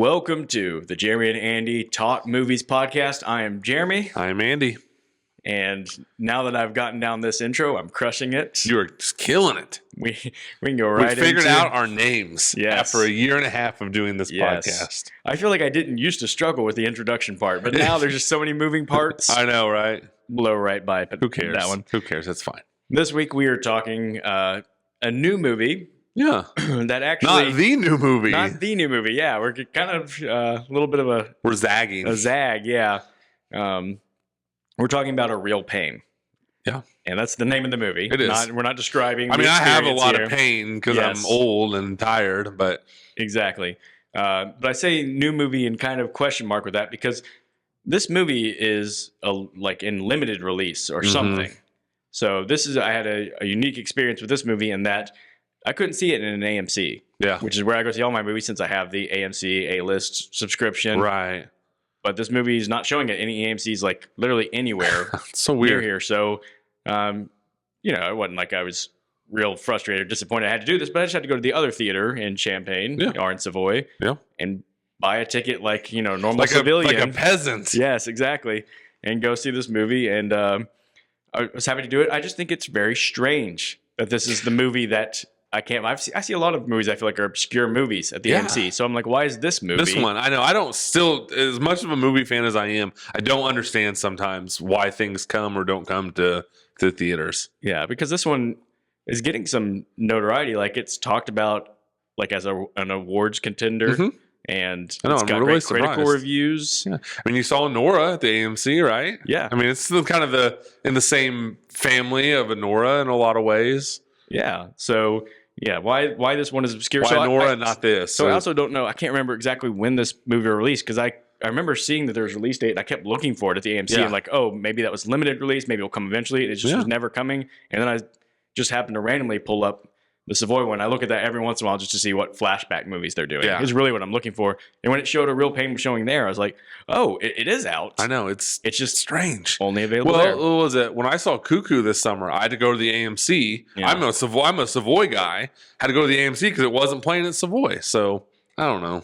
Welcome to the Jeremy and Andy Talk Movies podcast. I am Jeremy. I'm Andy. And now that I've gotten down this intro, I'm crushing it. You are just killing it. We can go right into... We figured out our names after a year and a half of doing this podcast. I feel like I didn't used to struggle with the introduction part, but now there's just so many moving parts. I know, right? Blow right by it. Who cares? That one. Who cares? That's fine. This week we are talking a new movie. Yeah. That actually... Not the new movie. Not the new movie, yeah. We're kind of a little bit of a... We're zagging. A zag, yeah. We're talking about A Real Pain. Yeah. And that's the name of the movie. It is. We're not describing I mean, I have a lot here. of pain because I'm old and tired, but... Exactly. But I say new movie and kind of question mark with that because this movie is like in limited release or something. So I had a unique experience with this movie in that I couldn't see it in an AMC. Yeah. Which is where I go see all my movies since I have the AMC A-list subscription. Right. But this movie is not showing at any AMCs, like literally anywhere. It's so weird here. So, it wasn't like I was real frustrated or disappointed I had to do this, but I just had to go to the other theater in Champaign or in Savoy and buy a ticket like, normal like civilian. Like a peasant. Yes, exactly. And go see this movie. And I was happy to do it. I just think it's very strange that this is the movie that I see a lot of movies I feel like are obscure movies at the AMC. So I'm like, why is this movie? This one, I know. I don't still, as much of a movie fan as I am, I don't understand sometimes why things come or don't come to theaters. Yeah, because this one is getting some notoriety. Like it's talked about like as an awards contender. And it's got great critical reviews. Yeah. I mean, you saw Nora at the AMC, right? Yeah. I mean, it's still kind of in the same family of a Nora in a lot lot of ways. Yeah. So... yeah, why this one is obscure? Why Nora, not this? So I also don't know. I can't remember exactly when this movie released because I remember seeing that there was a release date and I kept looking for it at the AMC and like, oh, maybe that was limited release. Maybe it'll come eventually. It just was never coming. And then I just happened to randomly pull up the Savoy one. I look at that every once in a while just to see what flashback movies they're doing. Yeah. Is really what I'm looking for. And when it showed A Real Pain showing there, I was like, oh, it is out. I know. It's just strange. Only available there. Well, what was it? When I saw Cuckoo this summer, I had to go to the AMC. Yeah. I'm a Savoy guy. Had to go to the AMC because it wasn't playing at Savoy. So, I don't know.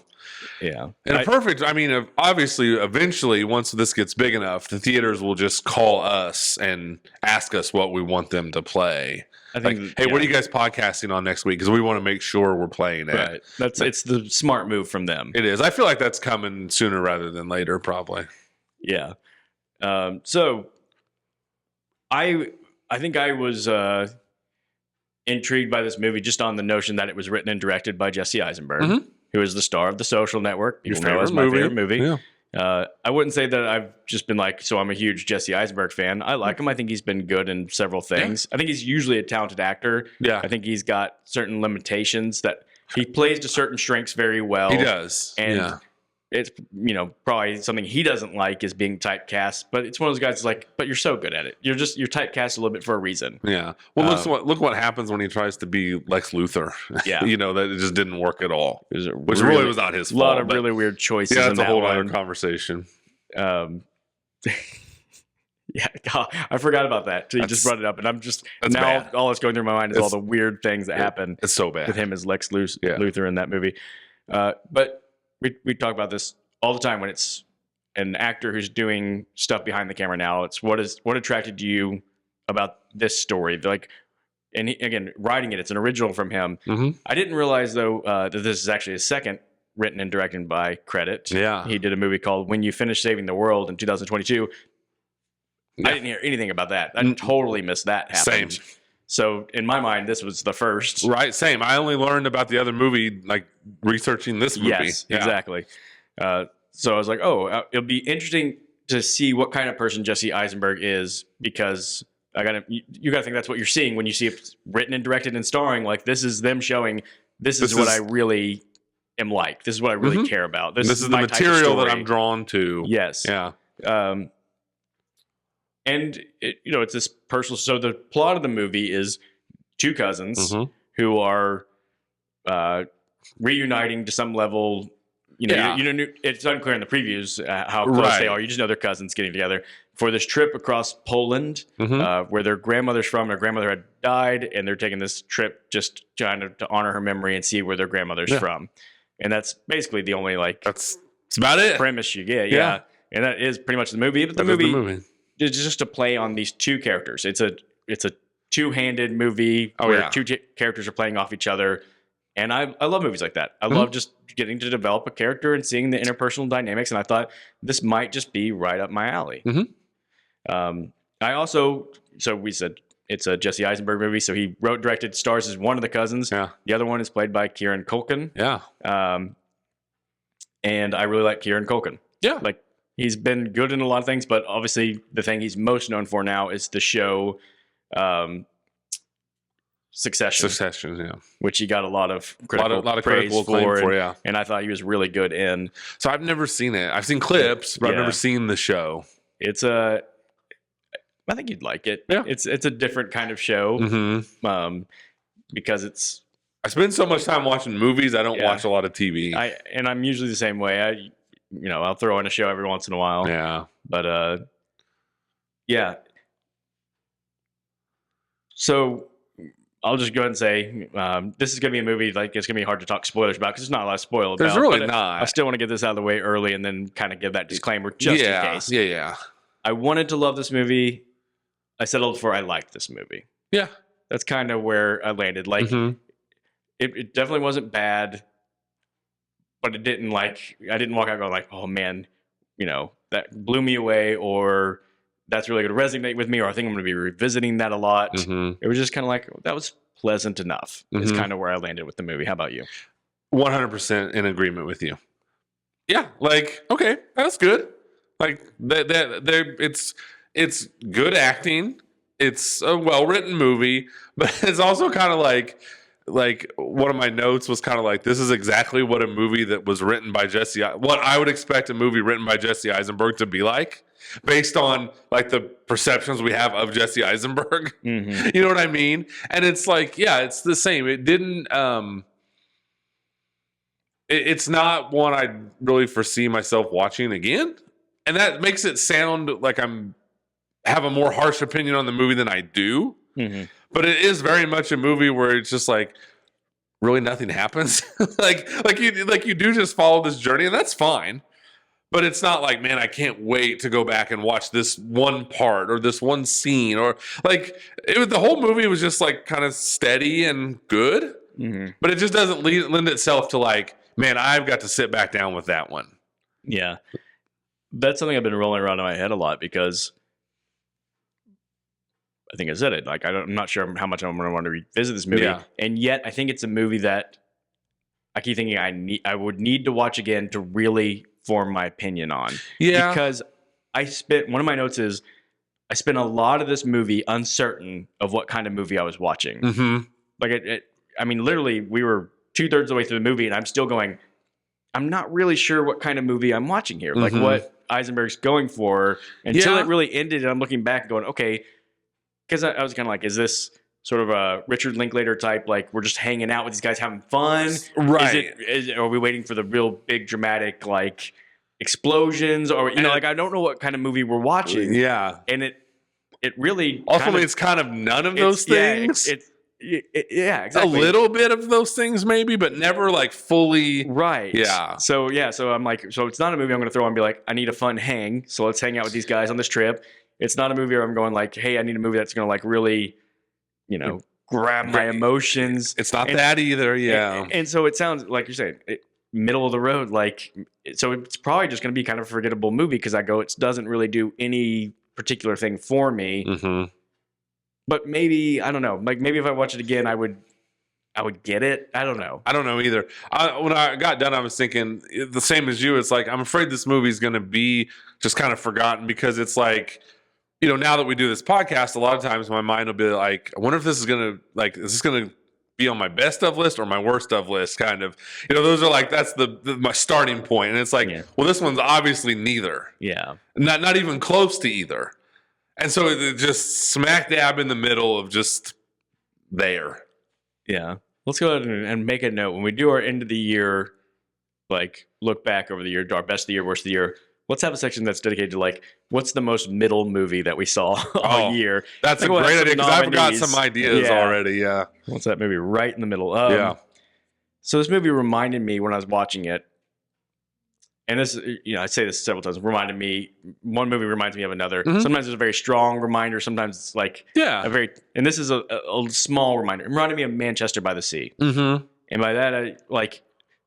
Yeah. And obviously, eventually, once this gets big enough, the theaters will just call us and ask us what we want them to play. I think, hey, what are you guys podcasting on next week? Because we want to make sure we're playing it. Right. It's the smart move from them. It is. I feel like that's coming sooner rather than later, probably. Yeah. So I think I was intrigued by this movie just on the notion that it was written and directed by Jesse Eisenberg, who is the star of The Social Network. People know as my favorite movie. Yeah. I wouldn't say that I've just been like, so I'm a huge Jesse Eisenberg fan. I like him. I think he's been good in several things. I think he's usually a talented actor. Yeah. I think he's got certain limitations that he plays to certain strengths very well. He does. And it's, probably something he doesn't like is being typecast, but it's one of those guys that's like, but you're so good at it. You're typecast a little bit for a reason. Yeah. Well, look what happens when he tries to be Lex Luthor. Yeah. that it just didn't work at all. Which really was not his fault. A lot of really weird choices. Yeah, that's a whole other conversation. Yeah, God, I forgot about that. You just brought it up, and I'm just now bad. All that's going through my mind is all the weird things that happen. It's so bad with him as Lex Luthor in that movie. But we talk about this all the time when it's an actor who's doing stuff behind the camera. Now it's what attracted you about this story? Like, and again, writing it's an original from him. I didn't realize though that this is actually his second written and directed by credit. Yeah, he did a movie called When You Finish Saving the World in 2022. I didn't hear anything about that. I totally missed that happening. Same. So in my mind, this was the first. Right, same. I only learned about the other movie like researching this movie. Yes, exactly. So I was like, oh, it'll be interesting to see what kind of person Jesse Eisenberg is because you gotta think that's what you're seeing when you see it written and directed and starring. Like this is them showing this is what I really am like. This is what I really care about. This is the material that I'm drawn to. Yes. Yeah. And it's this personal. So the plot of the movie is two cousins who are reuniting to some level. It's unclear in the previews how close they are. You just know they're cousins getting together for this trip across Poland, where their grandmother's from. Their grandmother had died, and they're taking this trip just trying to honor her memory and see where their grandmother's from. And that's basically the only that's about it. premise you get. Yeah. And that is pretty much the movie. But the movie is just a play on these two characters. It's a two-handed movie where two characters are playing off each other. And I love movies like that. I love just getting to develop a character and seeing the interpersonal dynamics. And I thought this might just be right up my alley. I also, so we said it's a Jesse Eisenberg movie. So he wrote, directed, stars as one of the cousins. Yeah. The other one is played by Kieran Culkin. Yeah. And I really like Kieran Culkin. Yeah. Like, he's been good in a lot of things, but obviously the thing he's most known for now is the show Succession, yeah, which he got a lot of critical praise for, yeah. And I thought he was really good in. So I've never seen it. I've seen clips, but I've never seen the show. I think you'd like it. Yeah, it's a different kind of show, because I spend so much time watching movies. I don't watch a lot of TV. And I'm usually the same way. I'll throw in a show every once in a while. Yeah, but yeah. So I'll just go ahead and say this is going to be a movie like it's going to be hard to talk spoilers about because there's not a lot of spoil about. There's really not. I still want to get this out of the way early and then kind of give that disclaimer just in case. Yeah. I wanted to love this movie. I settled for I liked this movie. Yeah. That's kind of where I landed. Like, it definitely wasn't bad, but it didn't I didn't walk out going like, oh man, that blew me away, or that's really going to resonate with me, or I think I'm going to be revisiting that a lot. It was just kind of like, that was pleasant enough. Is kind of where I landed with the movie. How about you? 100% in agreement with you. Yeah, like, okay, that's good. Like, it's good acting. It's a well-written movie, but it's also kind of like one of my notes was kind of like, this is exactly what a movie that was written by what I would expect a movie written by Jesse Eisenberg to be like, based on like the perceptions we have of Jesse Eisenberg. You know what I mean? And it's like, yeah, it's the same. It didn't, it's not one I really foresee myself watching again. And that makes it sound like have a more harsh opinion on the movie than I do. But it is very much a movie where it's just like, really nothing happens. like you do just follow this journey, and that's fine. But it's not like, man, I can't wait to go back and watch this one part or this one scene, or like the whole movie was just like kind of steady and good. But it just doesn't lend itself to like, man, I've got to sit back down with that one. Yeah, that's something I've been rolling around in my head a lot because I think I said it. Like, I'm not sure how much I'm going to want to revisit this movie. Yeah. And yet I think it's a movie that I keep thinking I would need to watch again to really form my opinion on. Yeah. Because one of my notes is I spent a lot of this movie uncertain of what kind of movie I was watching. Like I mean, literally we were 2/3 of the way through the movie and I'm still going, I'm not really sure what kind of movie I'm watching here. Like what Eisenberg's going for until it really ended. And I'm looking back and going, okay, because I was kind of like, is this sort of a Richard Linklater type, like we're just hanging out with these guys having fun? Right. Are we waiting for the real big dramatic like explosions? Or, like I don't know what kind of movie we're watching. Yeah. And it really... Ultimately, it's kind of none of those things. Yeah, exactly. A little bit of those things maybe, but never like fully. Right. Yeah. So I'm like, so it's not a movie I'm going to throw on and be like, I need a fun hang. So let's hang out with these guys on this trip. It's not a movie where I'm going like, hey, I need a movie that's going to like really, grab my emotions. It's not that either. Yeah. And so it sounds like you're saying middle of the road. Like, so it's probably just going to be kind of a forgettable movie because it doesn't really do any particular thing for me. But maybe, I don't know, like maybe if I watch it again, I would get it. I don't know. I don't know either. When I got done, I was thinking the same as you. It's like, I'm afraid this movie is going to be just kind of forgotten because it's like, now that we do this podcast, a lot of times my mind will be like, I wonder if this is going to, is this going to be on my best of list or my worst of list kind of, those are like, that's my starting point. And it's like, well, this one's obviously neither. Yeah. Not even close to either. And so it just smack dab in the middle of just there. Yeah. Let's go ahead and make a note. When we do our end of the year, like look back over the year, our best of the year, worst of the year, let's have a section that's dedicated to like, what's the most middle movie that we saw all year? That's a great idea because I've got some ideas already. Yeah. What's that movie right in the middle? Yeah. So this movie reminded me when I was watching it, and this, I say this several times, reminded me, one movie reminds me of another. Mhm. Sometimes it's a very strong reminder. Sometimes it's like and this is a small reminder. It reminded me of Manchester by the Sea. Mm-hmm. And by that,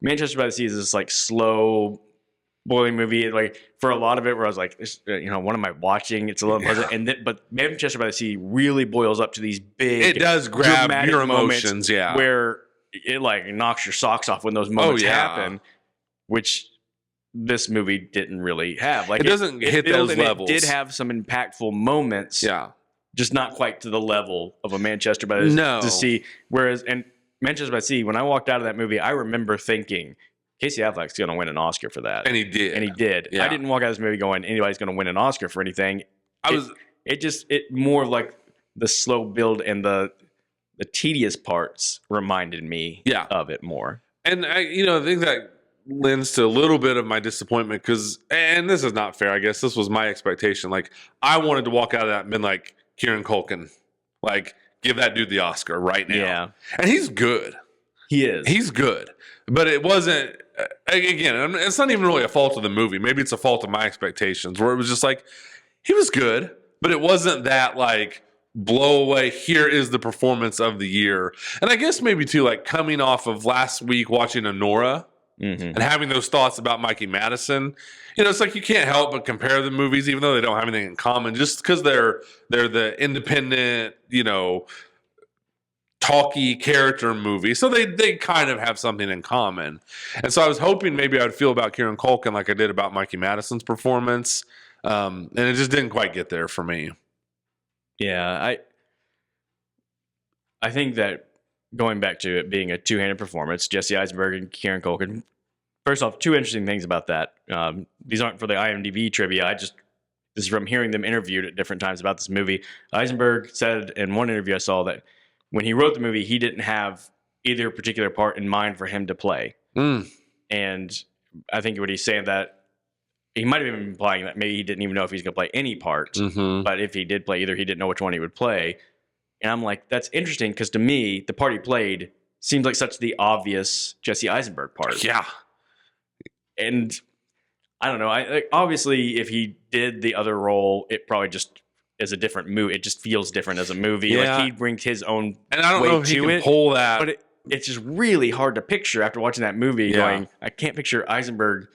Manchester by the Sea is this like slow boiling movie. Like for a lot of it where I was like, what am I watching? It's a little pleasant. But Manchester by the Sea really boils up to these big, it does grab your emotions. Yeah. Where it like knocks your socks off when those moments happen, which this movie didn't really have. Like it doesn't hit those levels. It did have some impactful moments. Yeah. Just not quite to the level of a Manchester by the Sea. Whereas, and Manchester by the Sea, when I walked out of that movie, I remember thinking, Casey Affleck's going to win an Oscar for that. And he did. Yeah. I didn't walk out of this movie going, anybody's going to win an Oscar for anything. It more like the slow build and the tedious parts reminded me of it more. And I think that lends to a little bit of my disappointment and this is not fair, I guess. This was my expectation. Like, I wanted to walk out of that and been like, Kieran Culkin, like, give that dude the Oscar right now. Yeah. And he's good. He is. He's good. But it wasn't, again, it's not even really a fault of the movie. Maybe it's a fault of my expectations, where it was just like, he was good, but it wasn't that like blow away, here is the performance of the year. And I guess maybe too, like coming off of last week watching Honora and having those thoughts about Mikey Madison, it's like you can't help but compare the movies, even though they don't have anything in common, just because they're the independent, talky character movie. So they kind of have something in common. And so I was hoping maybe I would feel about Kieran Culkin like I did about Mikey Madison's performance. And it just didn't quite get there for me. Yeah, I think that going back to it being a two-handed performance, Jesse Eisenberg and Kieran Culkin. First off, two interesting things about that. These aren't for the IMDb trivia. This is from hearing them interviewed at different times about this movie. Eisenberg said in one interview I saw that when he wrote the movie, he didn't have either particular part in mind for him to play. And I think what he's saying that he might have even implying that maybe he didn't even know if he's going to play any part. But if he did play either, he didn't know which one he would play. And I'm like, that's interesting because to me, the part he played seems like such the obvious Jesse Eisenberg part. Yeah. And I don't know. Obviously, if he did the other role, it probably just is a different movie. It just feels different as a movie. Yeah. Like he'd bring his own and I don't know if he can pull that. But it's just really hard to picture after watching that movie going, I can't picture Eisenberg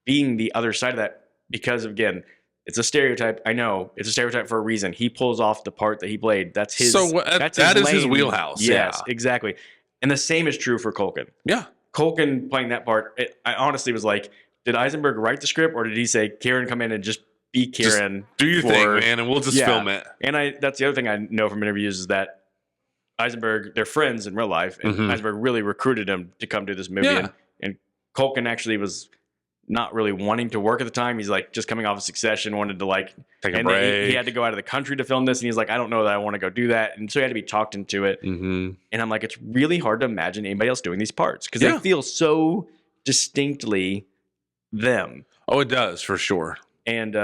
being the other side of that because, again, it's a stereotype. I know it's a stereotype for a reason. He pulls off the part that he played. That's his. So that is his wheelhouse. Yes, exactly. And the same is true for Culkin. Yeah. Culkin playing that part, I honestly was like, did Eisenberg write the script or did he say, Kieran, come in and just be Kieran? Just do your thing, man, and we'll just film it. And that's the other thing I know from interviews is that Eisenberg, they're friends in real life, and Eisenberg really recruited him to come do this movie. Yeah. And Culkin actually was not really wanting to work at the time. He's like just coming off of Succession, wanted to like take a break. He had to go out of the country to film this, and he's like, I don't know that I want to go do that, and so he had to be talked into it. And I'm like, it's really hard to imagine anybody else doing these parts because they feel so distinctly them. Oh, it does for sure. And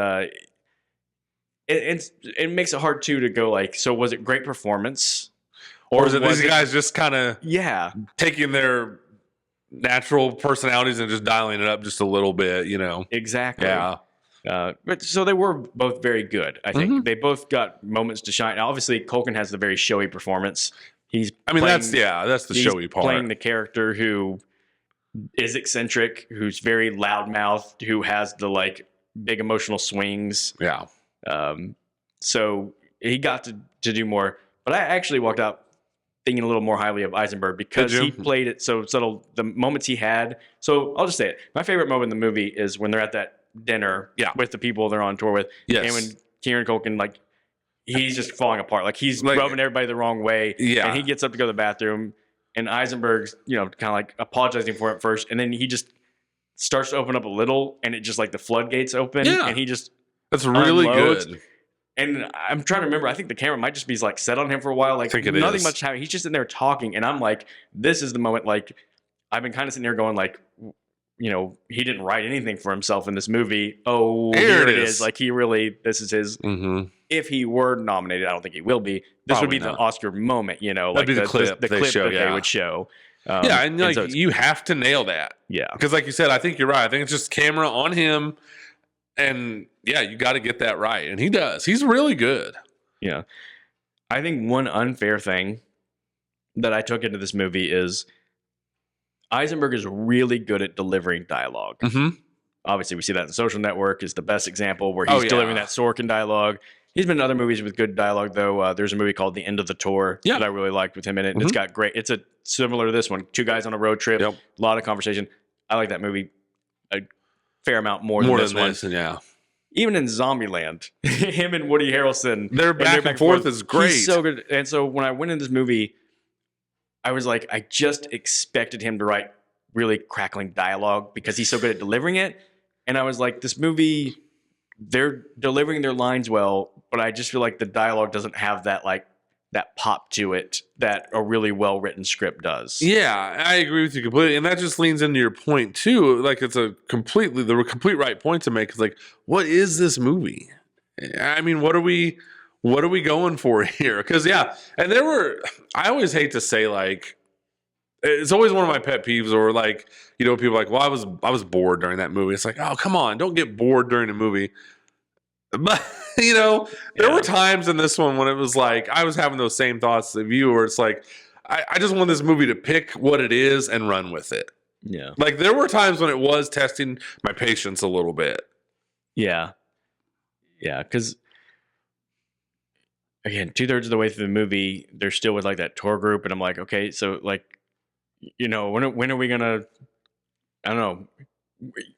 it makes it hard too to go like, so was it great performance, or is it these guys just kind of taking their natural personalities and just dialing it up just a little bit, Exactly. Yeah. But so they were both very good. I think they both got moments to shine. Obviously, Culkin has the very showy performance. That's the showy part. Playing the character who is eccentric, who's very loudmouthed, who has the like big emotional swings. Yeah. So he got to do more. But I actually walked out thinking a little more highly of Eisenberg because he played it so subtle. The moments he had. So I'll just say it. My favorite moment in the movie is when they're at that dinner with the people they're on tour with. Yes. And when Kieran Culkin, like, he's just falling apart. Like, he's rubbing everybody the wrong way. Yeah. And he gets up to go to the bathroom. And Eisenberg's, kind of like apologizing for it first. And then he just starts to open up a little. And it just like the floodgates open. Yeah. And he just That's really unloads. good. And I'm trying to remember. I think the camera might just be like set on him for a while. Like, nothing much happening. He's just sitting there talking. And I'm like, this is the moment. Like, I've been kind of sitting there going like, he didn't write anything for himself in this movie. Oh, here it is. Like, this is his. If he were nominated, I don't think he will be. This would be the Oscar moment, like That'd be the clip that they would show. and like you have to nail that. Yeah, because like you said, I think you're right. I think it's just camera on him, and you got to get that right, and he does. He's really good. Yeah, I think one unfair thing that I took into this movie is Eisenberg is really good at delivering dialogue. Mm-hmm. Obviously, we see that in Social Network is the best example where he's delivering that Sorkin dialogue. He's been in other movies with good dialogue, though. There's a movie called The End of the Tour that I really liked with him in it. And it's got great. It's similar to this one. Two guys on a road trip, a lot of conversation. I like that movie a fair amount more than this one. Yeah. Even in Zombieland, him and Woody Harrelson, their back and forth is great. He's so good. And so when I went in this movie, I was like, I just expected him to write really crackling dialogue because he's so good at delivering it. And I was like, this movie, they're delivering their lines well, but I just feel like the dialogue doesn't have that that pop to it that a really well written script does. Yeah, I agree with you completely, and that just leans into your point too. Like it's the complete right point to make. It's like, what is this movie? I mean, what are we going for here? Because and I always hate to say like. It's always one of my pet peeves, or like, people are like, well, I was bored during that movie. It's like, oh, come on, don't get bored during a movie. But, there were times in this one when it was like, I was having those same thoughts of you, where it's like, I just want this movie to pick what it is and run with it. Yeah. Like there were times when it was testing my patience a little bit. Yeah. Yeah. Because again, 2/3 of the way through the movie, they're still with like that tour group. And I'm like, okay, so like, when are we gonna? I don't know.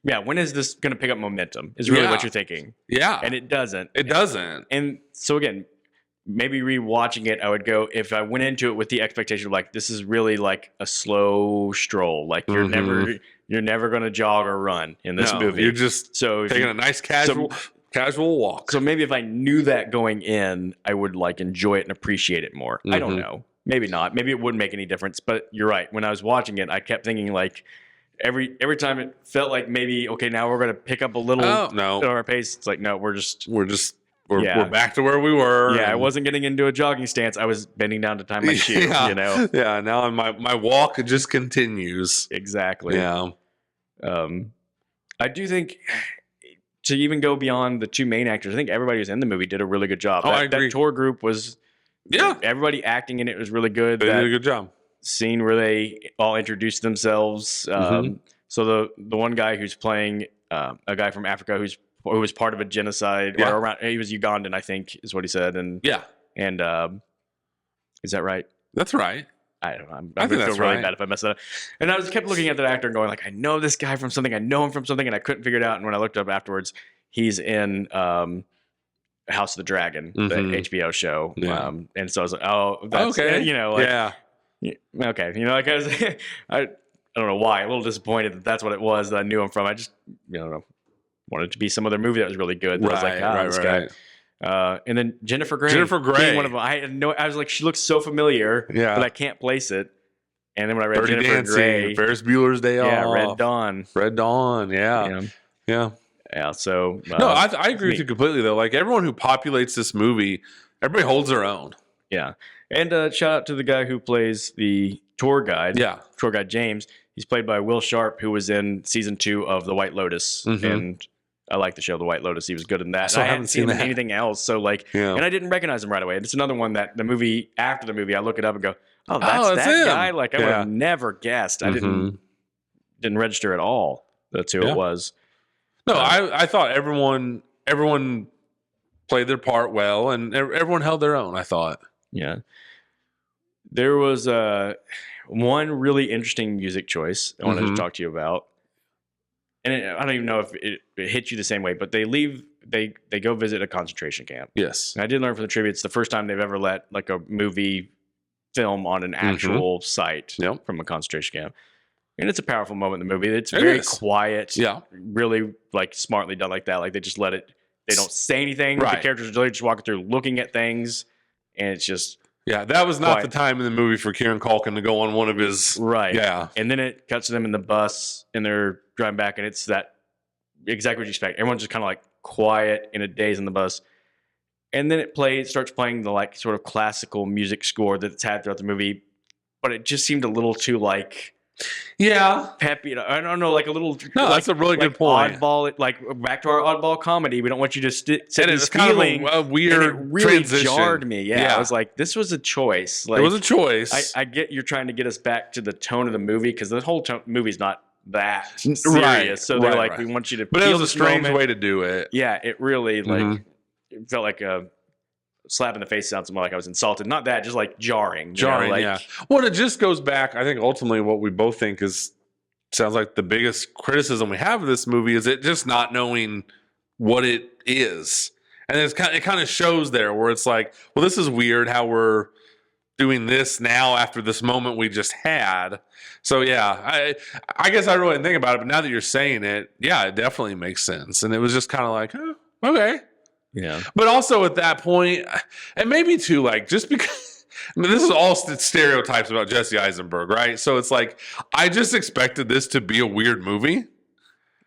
Yeah, when is this gonna pick up momentum? Is really what you're thinking. Yeah, and it doesn't. It doesn't. And so again, maybe rewatching it, I would go if I went into it with the expectation of like this is really like a slow stroll. Like you're never gonna jog or run in this movie. You're just taking a nice casual walk. So maybe if I knew that going in, I would like enjoy it and appreciate it more. I don't know. Maybe not. Maybe it wouldn't make any difference. But you're right. When I was watching it, I kept thinking like every time it felt like maybe okay, now we're going to pick up a little at our pace. It's like no, we're back to where we were. Yeah, I wasn't getting into a jogging stance. I was bending down to tie my shoe. Yeah. Now my walk just continues. Exactly. Yeah. I do think to even go beyond the two main actors, I think everybody who's in the movie did a really good job. I agree. That tour group was. Yeah, everybody acting in it was really good. They did a good job. Scene where they all introduced themselves. So the one guy who's playing a guy from Africa who was part of a genocide or around, he was Ugandan, I think, is what he said. And is that right? That's right. I don't know. I'm going to feel really bad if I mess that up. And I was kept looking at that actor and going like, I know this guy from something. I know him from something, and I couldn't figure it out. And when I looked up afterwards, he's in. House of the Dragon, the HBO show. Yeah. And so I was like, oh, that's, okay. Okay. Like I don't know why, a little disappointed that that's what it was that I knew him from. I just, wanted it to be some other movie that was really good. That I was like, this guy. And then Jennifer Grey. One of them. I was like, she looks so familiar, but I can't place it. And then when I read Dirty Jennifer Dancing, Grey. Ferris Bueller's Day Off. Yeah, Red Dawn. Yeah. Yeah, so no, I agree with you completely though. Like everyone who populates this movie, everybody holds their own. Yeah, and shout out to the guy who plays the tour guide. Yeah, tour guide James. He's played by Will Sharp, who was in season 2 of The White Lotus, and I like the show The White Lotus. He was good in that. So I hadn't seen him in anything else, so and I didn't recognize him right away. And it's another one that after the movie, I look it up and go, "Oh, that's that him. Guy!" Like I would have never guessed. I didn't register at all. That's who it was. No, I thought everyone played their part well, and everyone held their own, I thought. Yeah. There was one really interesting music choice I wanted to talk to you about. And I don't even know if it hit you the same way, but they go visit a concentration camp. Yes. And I did learn from the trivia, it's the first time they've ever let like a movie film on an actual site from a concentration camp. And it's a powerful moment in the movie. It's very quiet. Yeah. Really like smartly done like that. Like they just let it, they don't say anything. Right. The characters are just walking through looking at things. And it's just. Yeah, that was not the time in the movie for Kieran Culkin to go on one of his. Right. Yeah. And then it cuts to them in the bus and they're driving back. And it's that exactly what you expect. Everyone's just kind of like quiet in a daze in the bus. And then it starts playing the like sort of classical music score that it's had throughout the movie. but it just seemed a little too like peppy. I don't know, like a little. No, like, that's a really good point. Oddball, like back to our oddball comedy. We don't want you to set this feeling. Kind of a weird and it really transition. Jarred me. Yeah, I was like, this was a choice. Like, it was a choice. I get you're trying to get us back to the tone of the movie because the whole movie's not that serious. Right, so they're like, we want you to. But it was a strange way to do it. Yeah, it really like it felt like a slap in the face. Sounds more like I was insulted. Not that, just like jarring. Yeah. Well, it just goes back. I think ultimately what we both think sounds like the biggest criticism we have of this movie is it just not knowing what it is, and it kind of shows there where it's like, well, this is weird how we're doing this now after this moment we just had. So yeah, I guess I really didn't think about it, but now that you're saying it, yeah, it definitely makes sense. And it was just kind of like, oh, okay. Yeah. But also at that point, and maybe too, like, just because this is all stereotypes about Jesse Eisenberg, right? So it's like, I just expected this to be a weird movie.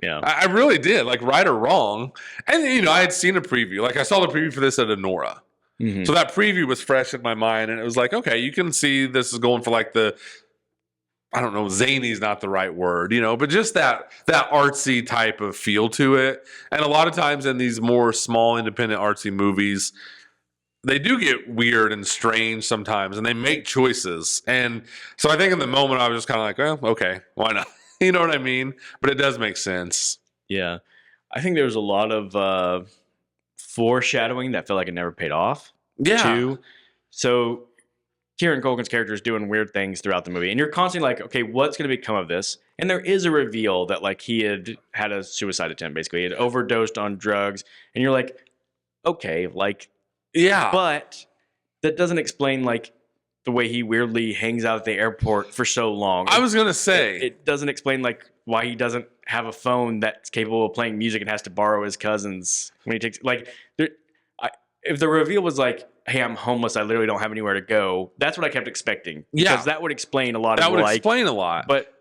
Yeah. I really did, like, right or wrong. And, I had seen a preview. Like, I saw the preview for this at Enora. Mm-hmm. So that preview was fresh in my mind, and it was like, okay, you can see this is going for like I don't know, zany is not the right word, but just that artsy type of feel to it. And a lot of times in these more small independent artsy movies, they do get weird and strange sometimes, and they make choices. And so I think in the moment I was just kind of like, well, okay, why not? You know what I mean? But it does make sense. Yeah. I think there was a lot of foreshadowing that felt like it never paid off. Yeah. Too. So Kieran Culkin's character is doing weird things throughout the movie, and you're constantly like, okay, what's going to become of this? And there is a reveal that like he had a suicide attempt, basically. He had overdosed on drugs, and you're like, okay, like, yeah, but that doesn't explain like the way he weirdly hangs out at the airport for so long. I was going to say it doesn't explain like why he doesn't have a phone that's capable of playing music and has to borrow his cousin's when he takes like. If the reveal was like, hey, I'm homeless, I literally don't have anywhere to go, that's what I kept expecting. Because that would explain a lot. That would explain a lot. But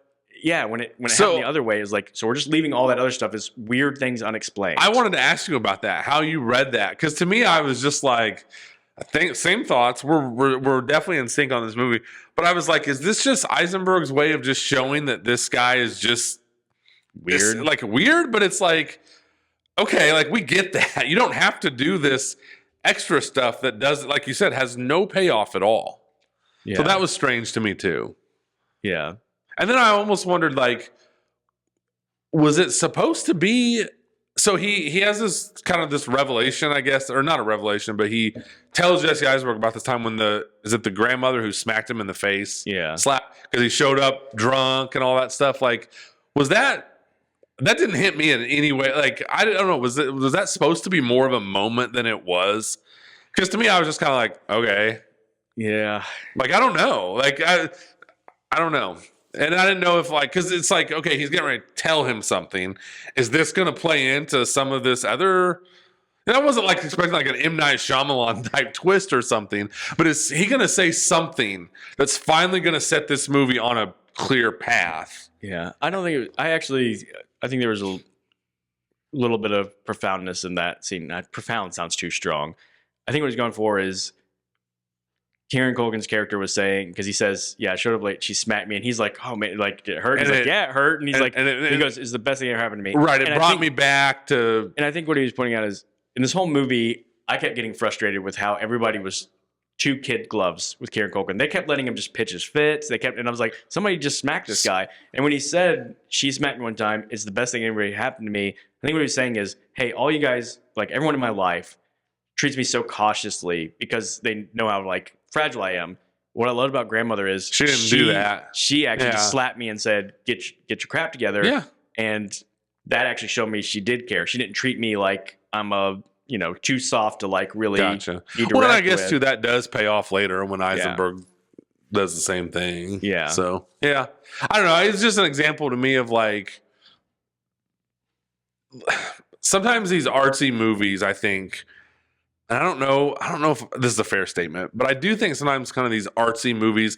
yeah, when it happened the other way, it was like, so we're just leaving all that other stuff as weird things unexplained. I wanted to ask you about that, how you read that. Because to me, I was just like, I think same thoughts. We're definitely in sync on this movie. But I was like, is this just Eisenberg's way of just showing that this guy is just weird? Weird, but it's like, okay, like we get that. You don't have to do this extra stuff that does, like you said, has no payoff at all. Yeah. So that was strange to me too. Yeah. And then I almost wondered, like, was it supposed to be? So he has this kind of this revelation, I guess, or not a revelation, but he tells Jesse Eisenberg about this time when the grandmother who smacked him in the face? Yeah. Slapped because he showed up drunk and all that stuff. Like, was that didn't hit me in any way. Like, I don't know. Was that supposed to be more of a moment than it was? Because to me, I was just kind of like, okay. Yeah. Like, I don't know. Like, I don't know. And I didn't know if, like, because it's like, okay, he's getting ready to tell him something. Is this going to play into some of this other? And I wasn't like expecting like an M. Night Shyamalan type twist or something. But is he going to say something that's finally going to set this movie on a clear path? Yeah. I don't think I think there was a little bit of profoundness in that scene. Profound sounds too strong. I think what he's going for is Kieran Culkin's character was saying, because he says, yeah, I showed up late, she smacked me, and he's like, oh man, like it hurt. He's like, yeah, it hurt. And he's like, he goes, it's the best thing that ever happened to me. Right. It brought me back to. And I think what he was pointing out is in this whole movie, I kept getting frustrated with how everybody was two kid gloves with Kieran Culkin. They kept letting him just pitch his fits. And I was like, somebody just smacked this guy. And when he said, she smacked me one time, it's the best thing ever happened to me, I think what he was saying is, hey, all you guys, like everyone in my life treats me so cautiously because they know how like fragile I am. What I loved about grandmother is she didn't do that. She actually just slapped me and said, get your crap together. Yeah. And that actually showed me she did care. She didn't treat me like I'm too soft to like really be direct well, I guess too that does pay off later when Eisenberg does the same thing. Yeah. So yeah, I don't know. It's just an example to me of like sometimes these artsy movies. I think, and I don't know if this is a fair statement, but I do think sometimes kind of these artsy movies,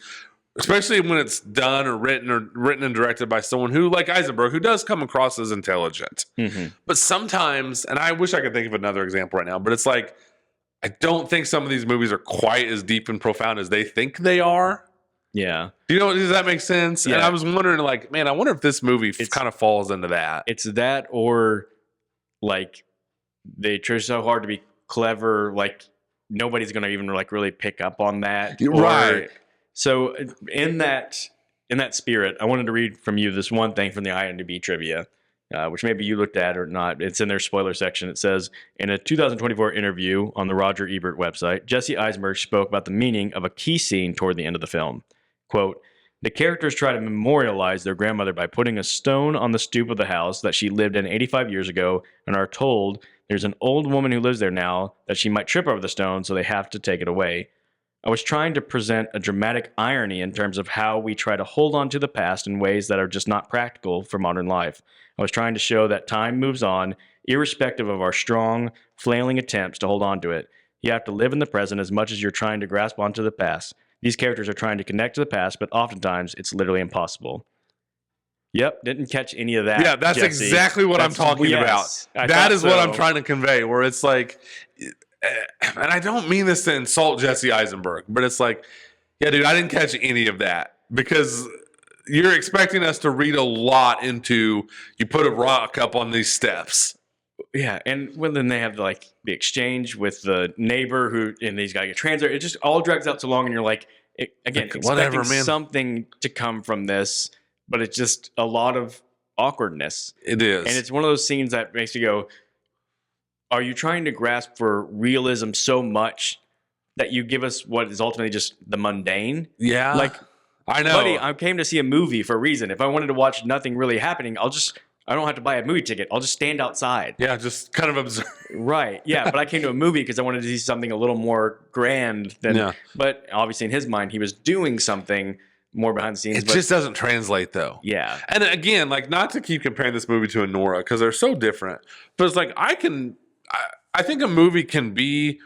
especially when it's done or written and directed by someone who, like Eisenberg, who does come across as intelligent. Mm-hmm. But sometimes, and I wish I could think of another example right now, but it's like, I don't think some of these movies are quite as deep and profound as they think they are. Yeah. Does that make sense? Yeah. And I was wondering, like, man, I wonder if this movie kind of falls into that. It's that, or like they try so hard to be clever, like nobody's going to even like really pick up on that. Right. So in that spirit, I wanted to read from you this one thing from the IMDb trivia, which maybe you looked at or not. It's in their spoiler section. It says, in a 2024 interview on the Roger Ebert website, Jesse Eisenberg spoke about the meaning of a key scene toward the end of the film. Quote, the characters try to memorialize their grandmother by putting a stone on the stoop of the house that she lived in 85 years ago and are told there's an old woman who lives there now that she might trip over the stone, so they have to take it away. I was trying to present a dramatic irony in terms of how we try to hold on to the past in ways that are just not practical for modern life. I was trying to show that time moves on, irrespective of our strong, flailing attempts to hold on to it. You have to live in the present as much as you're trying to grasp onto the past. These characters are trying to connect to the past, but oftentimes it's literally impossible. Yep, didn't catch any of that. Yeah, that's Jesse. exactly what I'm talking about. That is what I'm trying to convey, where it's like, and I don't mean this to insult Jesse Eisenberg, but it's like, yeah, dude, I didn't catch any of that because you're expecting us to read a lot into you put a rock up on these steps. Yeah, and then they have like the exchange with the neighbor and these guys get translated. It just all drags out so long, and you're like, expecting something to come from this, but it's just a lot of awkwardness. It is, and it's one of those scenes that makes you go, are you trying to grasp for realism so much that you give us what is ultimately just the mundane? Yeah, like, I know, buddy, I came to see a movie for a reason. If I wanted to watch nothing really happening, I don't have to buy a movie ticket. I'll just stand outside. Yeah, just kind of observe. Right. Yeah, but I came to a movie because I wanted to see something a little more grand than. Yeah. But obviously, in his mind, he was doing something more behind the scenes. It just doesn't translate, though. Yeah. And again, like, not to keep comparing this movie to Anora because they're so different, but it's like I think a movie can be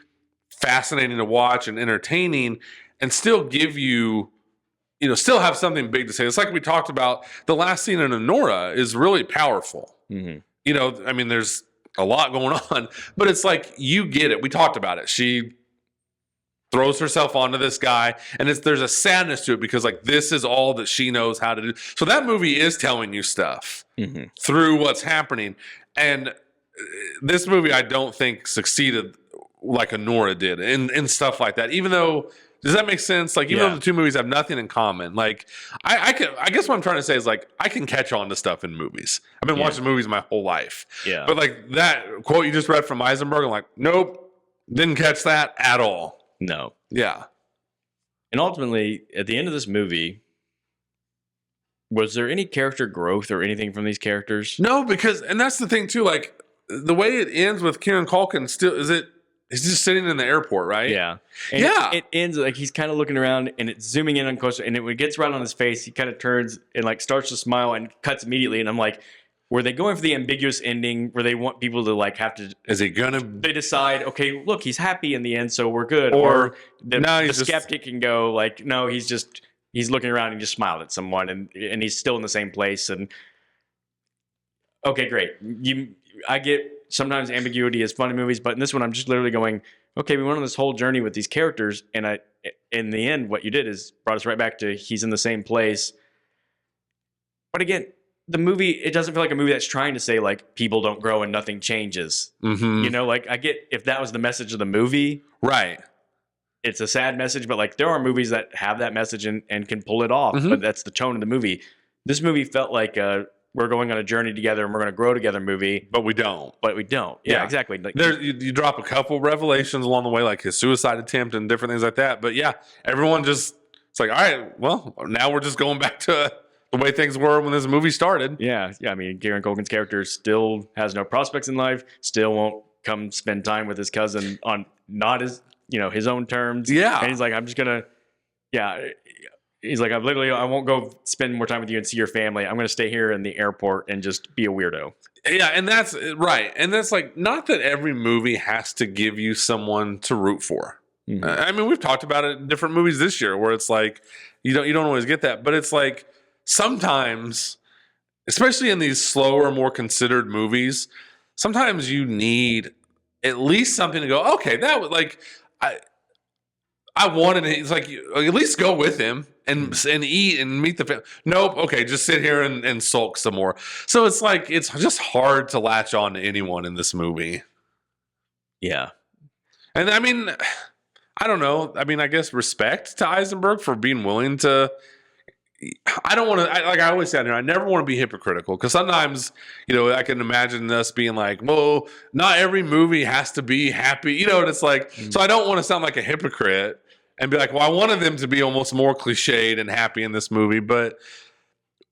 fascinating to watch and entertaining, and still give you. Still have something big to say. It's like we talked about. The last scene in Anora is really powerful. Mm-hmm. I mean, there's a lot going on, but it's like you get it. We talked about it. She throws herself onto this guy, and there's a sadness to it because like this is all that she knows how to do. So that movie is telling you stuff through what's happening, and this movie I don't think succeeded like Anora did in stuff like that. Even though. Does that make sense? Like, even though the two movies have nothing in common, like, I guess what I'm trying to say is, like, I can catch on to stuff in movies. I've been watching movies my whole life. Yeah. But, like, that quote you just read from Eisenberg, I'm like, nope, didn't catch that at all. No. Yeah. And ultimately, at the end of this movie, was there any character growth or anything from these characters? No, and that's the thing, too, like, the way it ends with Kieran Culkin he's just sitting in the airport, right? Yeah. And it ends like he's kind of looking around and it's zooming in on closer. And when it gets right on his face, he kind of turns and like starts to smile and cuts immediately. And I'm like, were they going for the ambiguous ending where they want people to like have to? Is he gonna? They decide, okay, look, he's happy in the end, so we're good. Or the skeptic can go like, no, he's looking around and just smiled at someone and he's still in the same place. And okay, great. I get. Sometimes ambiguity is fun in movies, but in this one, I'm just literally going, okay, we went on this whole journey with these characters, and in the end, what you did is brought us right back to he's in the same place. But again, the movie, it doesn't feel like a movie that's trying to say, like, people don't grow and nothing changes. Mm-hmm. Like, I get if that was the message of the movie. Right. It's a sad message, but, like, there are movies that have that message and can pull it off, but that's the tone of the movie. This movie felt like we're going on a journey together and we're going to grow together movie. But we don't. Yeah, exactly. Like, you drop a couple revelations along the way, like his suicide attempt and different things like that. But yeah, everyone it's like, all right, well, now we're just going back to the way things were when this movie started. Yeah. I mean, Kieran Culkin's character still has no prospects in life, still won't come spend time with his cousin on not his, his own terms. Yeah. And he's like, I'm just going to, he's like, I won't go spend more time with you and see your family. I'm going to stay here in the airport and just be a weirdo. Yeah, and that's right. And that's like, not that every movie has to give you someone to root for. Mm-hmm. I mean, we've talked about it in different movies this year where it's like, you don't always get that. But it's like, sometimes, especially in these slower, more considered movies, sometimes you need at least something to go, okay, that was like, I wanted it. It's like, at least go with him and eat and meet the family. Nope. Okay, just sit here and sulk some more. So it's like, it's just hard to latch on to anyone in this movie. Yeah. And I mean, I don't know. I mean, I guess respect to Eisenberg for being willing to. I don't want to, like I always say here, I never want to be hypocritical because sometimes, I can imagine us being like, well, not every movie has to be happy, and it's like, so I don't want to sound like a hypocrite and be like, well, I wanted them to be almost more cliched and happy in this movie. But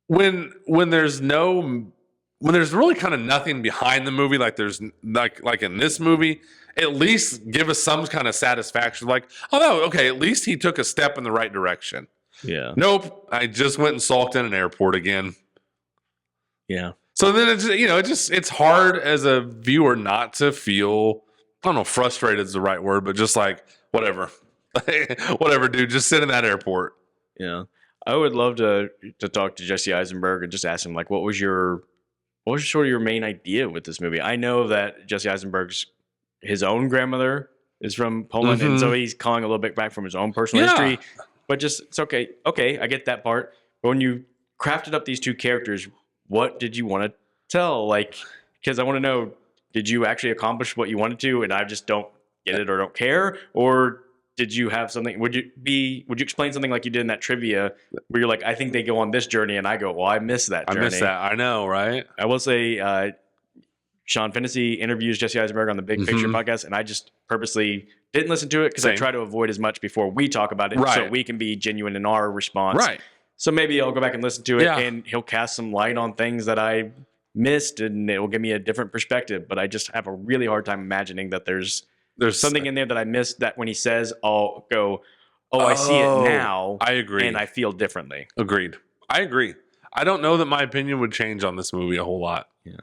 when there's really kind of nothing behind the movie, like there's like in this movie, at least give us some kind of satisfaction. Like, oh, okay, at least he took a step in the right direction. Yeah. Nope. I just went and sulked in an airport again. Yeah. So then it's hard as a viewer not to feel, I don't know, frustrated is the right word, but just like, whatever. Whatever, dude. Just sit in that airport. Yeah. I would love to talk to Jesse Eisenberg and just ask him, like, what was sort of your main idea with this movie? I know that Jesse Eisenberg's his own grandmother is from Poland, and so he's calling a little bit back from his own personal history. But just, it's okay. Okay, I get that part. But when you crafted up these two characters, what did you want to tell? Like, because I want to know, did you actually accomplish what you wanted to, and I just don't get it or don't care? Or did you have something? Would you explain something like you did in that trivia where you're like, I think they go on this journey, and I go, well, I missed that journey. I missed that. I know, right? I will say, Sean Fennessy interviews Jesse Eisenberg on the Big Picture podcast, and I just purposely didn't listen to it because I try to avoid as much before we talk about it, so we can be genuine in our response. Right. So maybe I'll go back and listen to it, and he'll cast some light on things that I missed, and it will give me a different perspective. But I just have a really hard time imagining that there's something in there that I missed that when he says, I'll go, I see it now. I agree. And I feel differently. Agreed. I agree. I don't know that my opinion would change on this movie a whole lot. Yeah.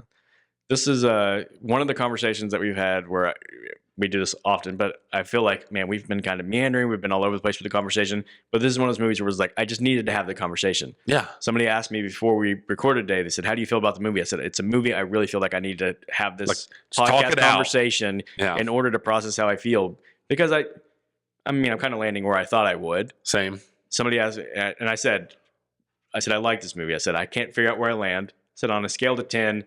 This is one of the conversations that we've had where we do this often, but I feel like, man, we've been kind of meandering. We've been all over the place with the conversation, but this is one of those movies where it's like, I just needed to have the conversation. Yeah. Somebody asked me before we recorded today, they said, how do you feel about the movie? I said, it's a movie I really feel like I need to have this podcast conversation in order to process how I feel. Because I'm kind of landing where I thought I would. Same. Somebody asked, and I said, I like this movie. I said, I can't figure out where I land. I said, on a scale to 10,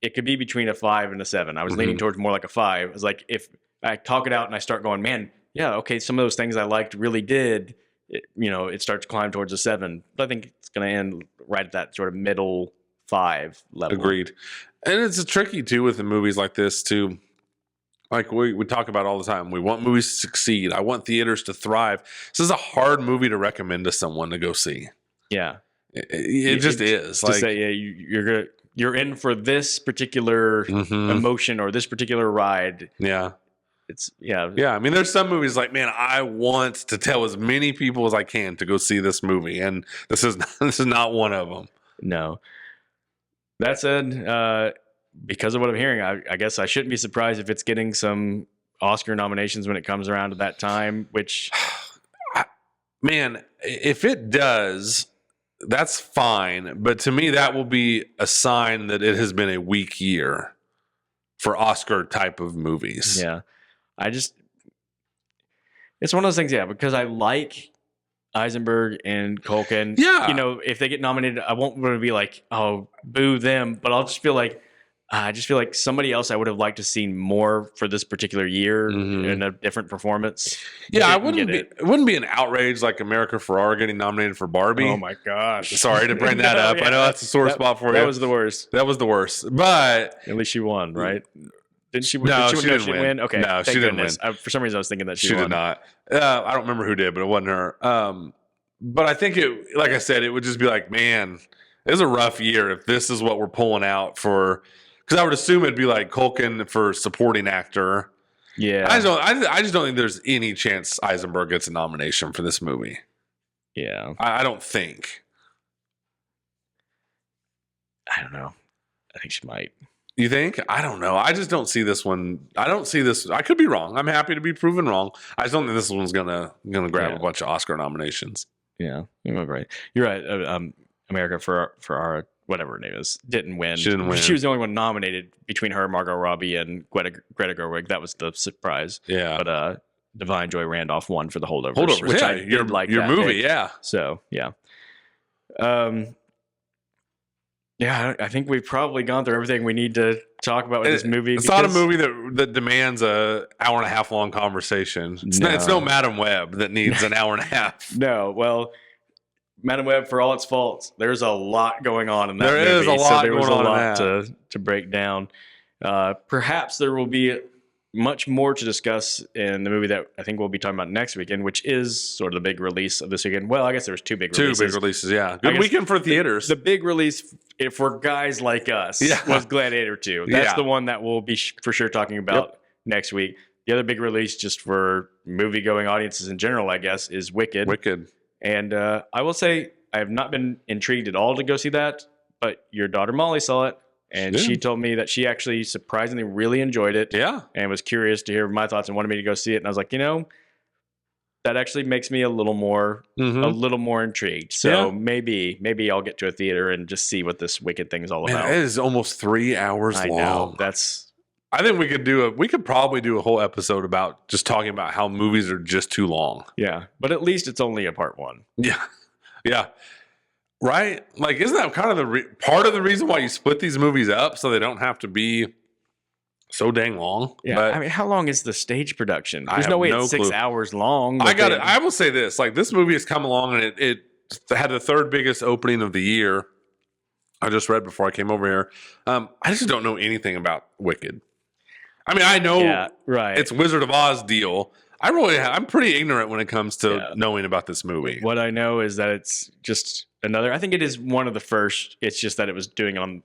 it could be between a 5 and a 7. I was leaning towards more like a 5. I was like, if I talk it out and I start going, man, yeah, okay, some of those things I liked really did, it starts to climb towards a 7. But I think it's going to end right at that sort of middle 5 level. Agreed. And it's tricky, too, with the movies like this, too. Like we talk about all the time. We want movies to succeed. I want theaters to thrive. This is a hard movie to recommend to someone to go see. Yeah. It just is. To say, yeah, you're in for this particular emotion or this particular ride. Yeah. Yeah. I mean, there's some movies like, man, I want to tell as many people as I can to go see this movie, and this is not one of them. No. That said, because of what I'm hearing, I guess I shouldn't be surprised if it's getting some Oscar nominations when it comes around to that time. Which, man, if it does, that's fine. But to me, that will be a sign that it has been a weak year for Oscar type of movies. Yeah. It's one of those things, because I like Eisenberg and Culkin. Yeah. If they get nominated, I won't want to be like, oh, boo them. But I'll just feel like, somebody else I would have liked to see more for this particular year in a different performance. Yeah, it wouldn't be an outrage like America Ferrera getting nominated for Barbie. Oh my gosh! Sorry to bring that up. I know that's a sore spot for you. That was the worst. But at least she won, right? Didn't she? No, she didn't win. Okay, no, she didn't win. For some reason, I was thinking that she did not. I don't remember who did, but it wasn't her. But I think it, like I said, it would just be like, man, it was a rough year if this is what we're pulling out for. Because I would assume it'd be like Culkin for supporting actor. Yeah, I just don't think there's any chance Eisenberg gets a nomination for this movie. Yeah, I don't think. I don't know. I think she might. You think? I don't know. I just don't see this one. I don't see this. I could be wrong. I'm happy to be proven wrong. I just don't think this one's gonna grab a bunch of Oscar nominations. Yeah, you're right. You're right. America for our whatever her name is didn't win. She didn't win. She was the only one nominated between her, Margot Robbie, and Greta Gerwig. That was the surprise. Yeah. But Divine Joy Randolph won for the Holdovers. Holdovers, which yeah. I did like your that movie, pick. yeah. So, yeah. Yeah, I think we've probably gone through everything we need to talk about with this movie. It's not a movie that demands a hour and a half long conversation. It's no Madam Web that needs an hour and a half. No, well, Madam Web, for all its faults, there's a lot going on in that movie. There is a lot there was going a on lot to break down. Perhaps there will be much more to discuss in the movie that I think we'll be talking about next weekend, which is sort of the big release of this weekend. Well, I guess there was two big releases. Yeah. Good weekend for theaters. The big release for guys like us was Gladiator 2. That's the one that we'll be for sure talking about next week. The other big release, just for movie-going audiences in general, I guess, is Wicked. And I will say I have not been intrigued at all to go see that, but your daughter Molly saw it. And she told me that she actually surprisingly really enjoyed it. Yeah. And was curious to hear my thoughts and wanted me to go see it. And I was like, that actually makes me a little more intrigued. So maybe I'll get to a theater and just see what this Wicked thing is all about. It is almost 3 hours long. Know. I think we could probably do a whole episode about just talking about how movies are just too long. Yeah. But at least it's only a part one. Yeah. Yeah. Right? Like, isn't that kind of part of the reason why you split these movies up so they don't have to be so dang long? Yeah. But I mean, how long is the stage production? There's no way it's 6 hours long. I will say this. Like, this movie has come along and it had the third biggest opening of the year. I just read before I came over here. I just don't know anything about Wicked. I mean, I know it's Wizard of Oz deal. I'm pretty ignorant when it comes to knowing about this movie. What I know is that it's just I think it is one of the first. It's just that it was doing it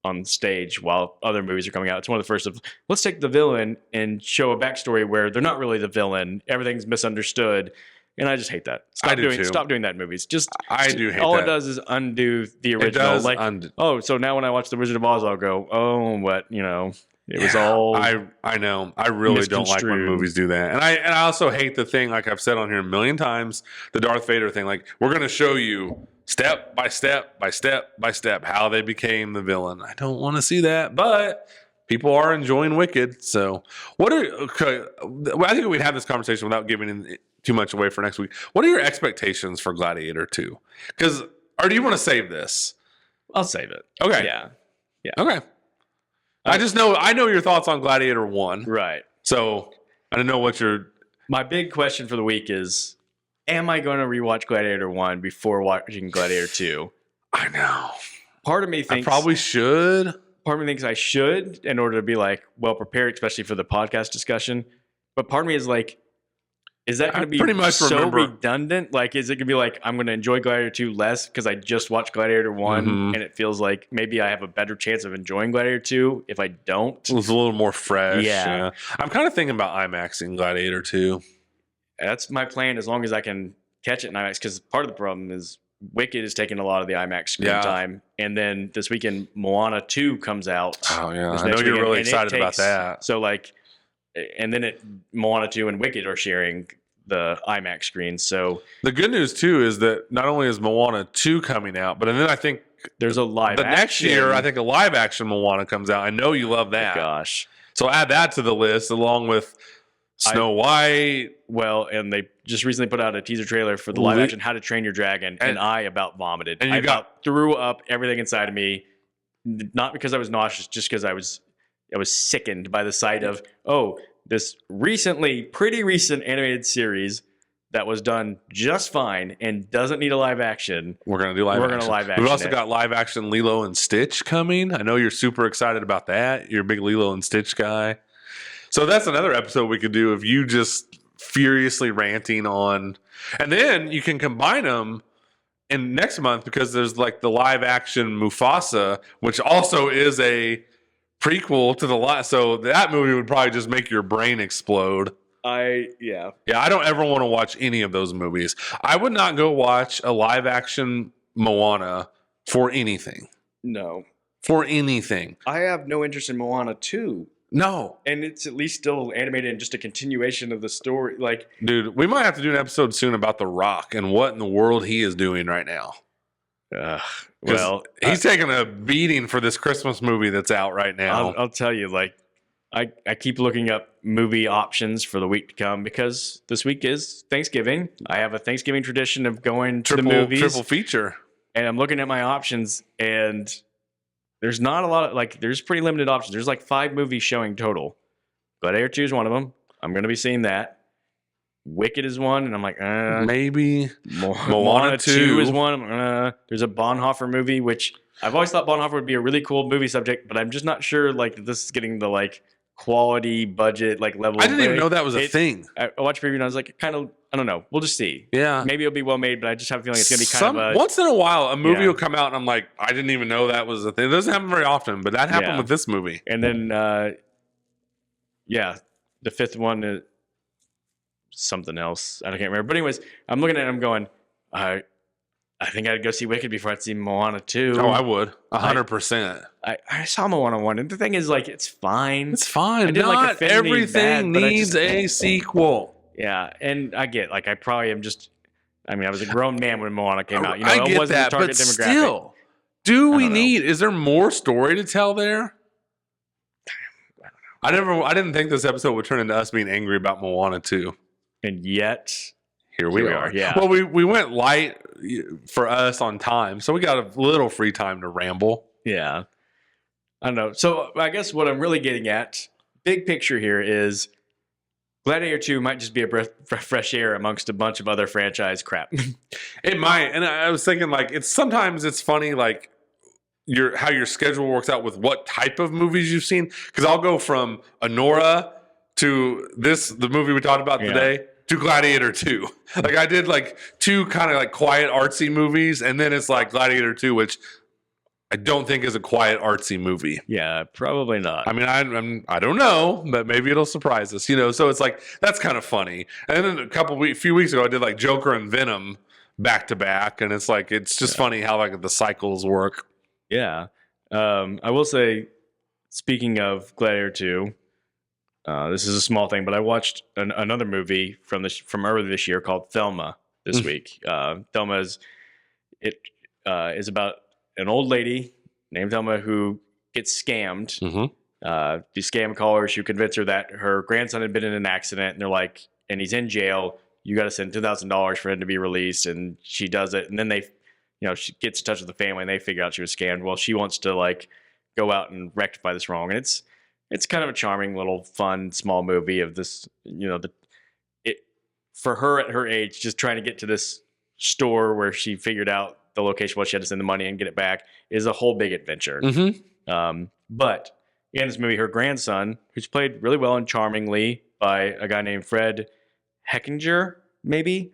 on stage while other movies are coming out. It's one of the first of, let's take the villain and show a backstory where they're not really the villain. Everything's misunderstood. And I just hate that. Stop doing that in movies. I do hate all that. It does is undo the original. So now when I watch The Wizard of Oz, I'll go, it was all. I know. I really don't like when movies do that, and I also hate the thing. Like I've said on here a million times, the Darth Vader thing. Like, we're going to show you step by step by step by step how they became the villain. I don't want to see that, but people are enjoying Wicked. So I think we'd have this conversation without giving too much away for next week. What are your expectations for Gladiator 2? Or do you want to save this? I'll save it. Okay. Yeah. Okay. I know your thoughts on Gladiator 1. Right. So I don't know my big question for the week is, am I going to rewatch Gladiator 1 before watching Gladiator 2? I know. Part of me thinks I probably should. Part of me thinks I should in order to be well prepared, especially for the podcast discussion. But part of me is like, is that going to be redundant? Like, is it going to be I'm going to enjoy Gladiator 2 less because I just watched Gladiator 1 and it feels like maybe I have a better chance of enjoying Gladiator 2 if I don't? It's a little more fresh. Yeah. I'm kind of thinking about IMAXing Gladiator 2. That's my plan as long as I can catch it in IMAX, because part of the problem is Wicked is taking a lot of the IMAX screen time. And then this weekend, Moana 2 comes out. Oh, yeah. I know you're really excited about that. So, and then Moana 2 and Wicked are sharing the IMAX screen. So the good news too is that not only is Moana 2 coming out, but then I think there's a live action. Next year, I think a live action Moana comes out. I know you love that. Oh, gosh. So add that to the list along with Snow White. Well, and they just recently put out a teaser trailer for the live action How to Train Your Dragon, and I about vomited. And I threw up everything inside of me, not because I was nauseous, just because I was sickened by the sight of this pretty recent animated series that was done just fine and doesn't need a live action. We're going to do live action. We've also got live action Lilo and Stitch coming. I know you're super excited about that. You're a big Lilo and Stitch guy. So that's another episode we could do of you just furiously ranting on. And then you can combine them in next month because there's the live action Mufasa, which also is a prequel to the last, so that movie would probably just make your brain explode. I don't ever want to watch any of those movies. I would not go watch a live action Moana for anything. No. For anything. I have no interest in Moana 2. No. And it's at least still animated and just a continuation of the story. Dude, we might have to do an episode soon about The Rock and what in the world he is doing right now. Well, he's taking a beating for this Christmas movie that's out right now. I'll tell you, I keep looking up movie options for the week to come because this week is Thanksgiving. I have a Thanksgiving tradition of going to the movies. Triple feature. And I'm looking at my options, and there's not a lot of, there's pretty limited options. There's 5 movies showing total. Gladiator 2 is one of them. I'm going to be seeing that. Wicked is one, and I'm like, maybe. Moana 2 is one. There's a Bonhoeffer movie, which I've always thought Bonhoeffer would be a really cool movie subject, but I'm just not sure this is getting the quality budget level. I didn't even know that was a thing. I watched preview and I was like, I don't know. We'll just see. Yeah. Maybe it'll be well made, but I just have a feeling it's going to be kind of once in a while, a movie will come out and I'm like, I didn't even know that was a thing. It doesn't happen very often, but that happened with this movie. And then, the 5th one is something else. I can't remember. But anyways, I'm looking at it and I'm going, I think I'd go see Wicked before I'd see Moana 2. Oh, I would. 100%. I saw Moana 1, and the thing is, it's fine. It's fine. Not everything needs a sequel. Yeah, and I get, I probably am just, I was a grown man when Moana came out. I get it wasn't that, the target but demographic. still, is there more story to tell there? I didn't think this episode would turn into us being angry about Moana 2. And yet... Here we are. Yeah. Well, we went light for us on time, so we got a little free time to ramble. Yeah. I don't know. So I guess what I'm really getting at, big picture here, is Gladiator 2 might just be a breath of fresh air amongst a bunch of other franchise crap. It might. And I was thinking, sometimes it's funny, how your schedule works out with what type of movies you've seen. Because I'll go from Anora to the movie we talked about today, to Gladiator 2. I did 2 kind of quiet artsy movies, and then it's Gladiator 2, which I don't think is a quiet artsy movie. Yeah, probably not. I don't know, but maybe it'll surprise us, So it's that's kind of funny. And then a few weeks ago, I did Joker and Venom back to back, and it's it's just funny how the cycles work. Yeah, I will say, speaking of Gladiator 2. This is a small thing, but I watched another movie from earlier this year called Thelma this week. Thelma is about an old lady named Thelma who gets scammed. Mm-hmm. These scam callers who convince her that her grandson had been in an accident, and they're and he's in jail. You got to send $2,000 for him to be released, and she does it. And then she gets in touch with the family, and they figure out she was scammed. Well, she wants to go out and rectify this wrong, and it's kind of a charming little fun small movie of this, for her at her age, just trying to get to this store where she figured out the location where she had to send the money and get it back is a whole big adventure. Mm-hmm. But in this movie, her grandson, who's played really well and charmingly by a guy named Fred Heckinger, maybe,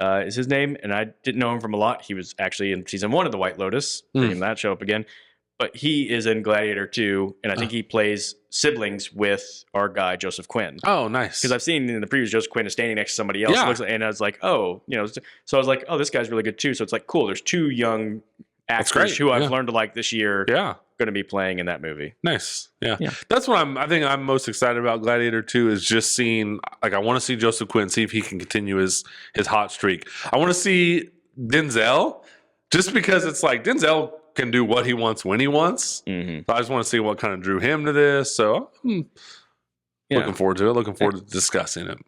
is his name. And I didn't know him from a lot. He was actually in season 1 of The White Lotus, bringing that show up again. But he is in Gladiator 2, and I think he plays siblings with our guy, Joseph Quinn. Oh, nice. Because I've seen in the previews, Joseph Quinn is standing next to somebody else. Yeah. And I was like, so I was like, this guy's really good too. So it's cool. There's 2 young actors who I've learned to like this year. Yeah. Going to be playing in that movie. Nice. Yeah. That's what I think I'm most excited about Gladiator 2 is just seeing, I want to see Joseph Quinn, see if he can continue his hot streak. I want to see Denzel, just because it's Denzel can do what he wants when he wants. Mm-hmm. So I just want to see what kind of drew him to this. So looking forward to it. Looking forward to discussing it.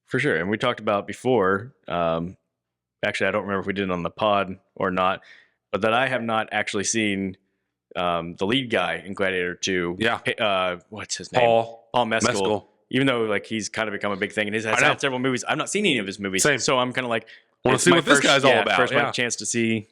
For sure. And we talked about before, actually, I don't remember if we did it on the pod or not, but that I have not actually seen the lead guy in Gladiator 2. Yeah. What's his name? Paul Mescal. Even though he's kind of become a big thing and has had several movies. I've not seen any of his movies. Same. So I'm kind of want to see what this guy's all about. First my chance to see.